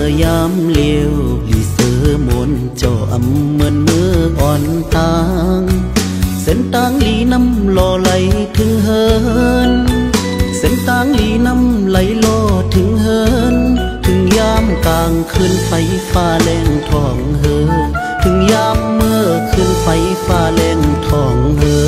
อยามเลี้ยวลีเสือมนเจ้าอำเหมือนมืออ่อนตางเส้นตางลีน้ำลอไหลถึงเฮินเส้นตางลีน้ำไหลลอถึงเฮินถึงยามกลางคืนไฟฟ้าแรงทองเฮอถึงยามเมื่อคืนไฟฟ้าแรงทองเฮอ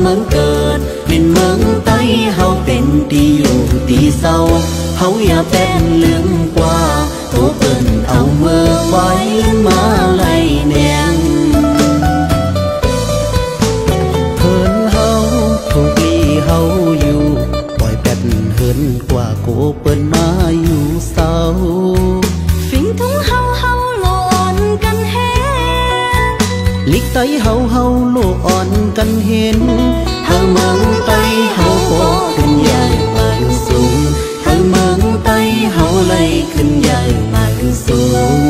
เมืองเกิดเป็นเมืองใต้เฮาเป็นที่อยู่ที่เศร้าเฮาอย่าเป็นลืมกว่าโตเปิ้นเอาเมื่อไว้มาไล่แนงเพิ่นเฮาถูกลีเฮาอยู่ปล่อยแป๊ดเหินกว่าโกเปิ้นมาอยู่เศร้าฟิงทุ่งเฮาโลอ่อนกันแฮลิกไตเฮาโลอ่อนกันเห็นเฮาเมืองใต้เฮาโกขึ้นใหญ่มาสูงเฮาเมืองใต้เฮาไล่ขึ้นใหญ่มาสูง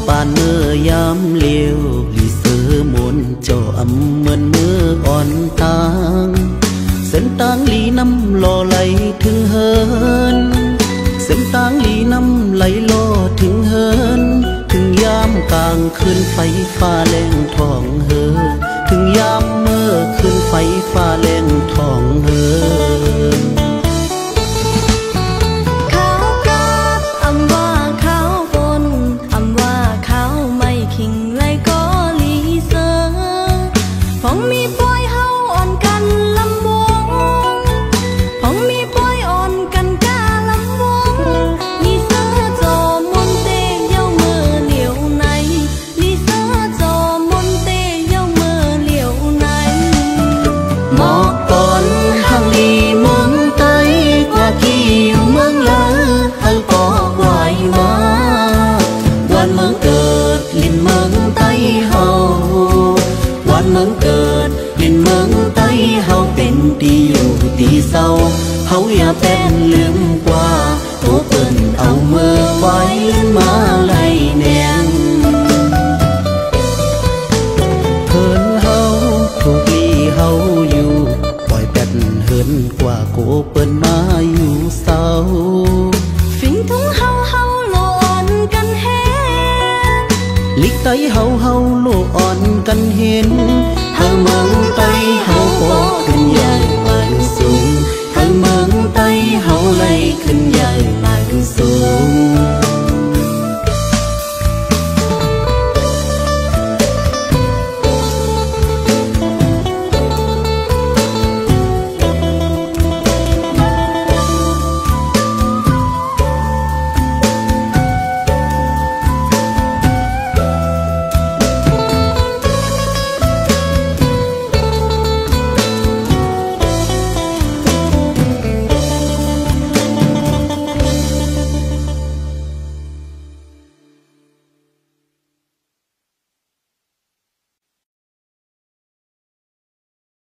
ป่านเมื่อยามเลี้ยวลีเสือมนเจ้าอำเหมือนมืออ่อนตางเส้นตางลีน้ำลอไหลถึงเฮินเส้นตางลีน้ำไหลลอถึงเฮินถึงยามกลางคืนไฟฟ้าแรงทองเฮอถึงยามเมื่อคืนไฟฟ้าแรงทองเฮอเมืองเกิดเป็นเมืองใต้เฮาเป็นที่อยู่ที่เศร้าเฮาอย่าเป็นลืมกว่าโตเปิ้นเอาเมื่อไว้มาไล่แนงเพิ่นเฮาถูกลีเฮาอยู่ปล่อยแป๊ดเหินกว่าโกเปิ้นมาอยู่เศร้าฟิงทุ่งเฮาโลอ่อนกันแฮลิกไตเฮาโลอ่อนกันเห็นเฮาเมืองใต้เฮาโกขึ้นใหญ่มาสูงเฮาเมืองใต้เฮาไล่ขึ้นใหญ่มาสูง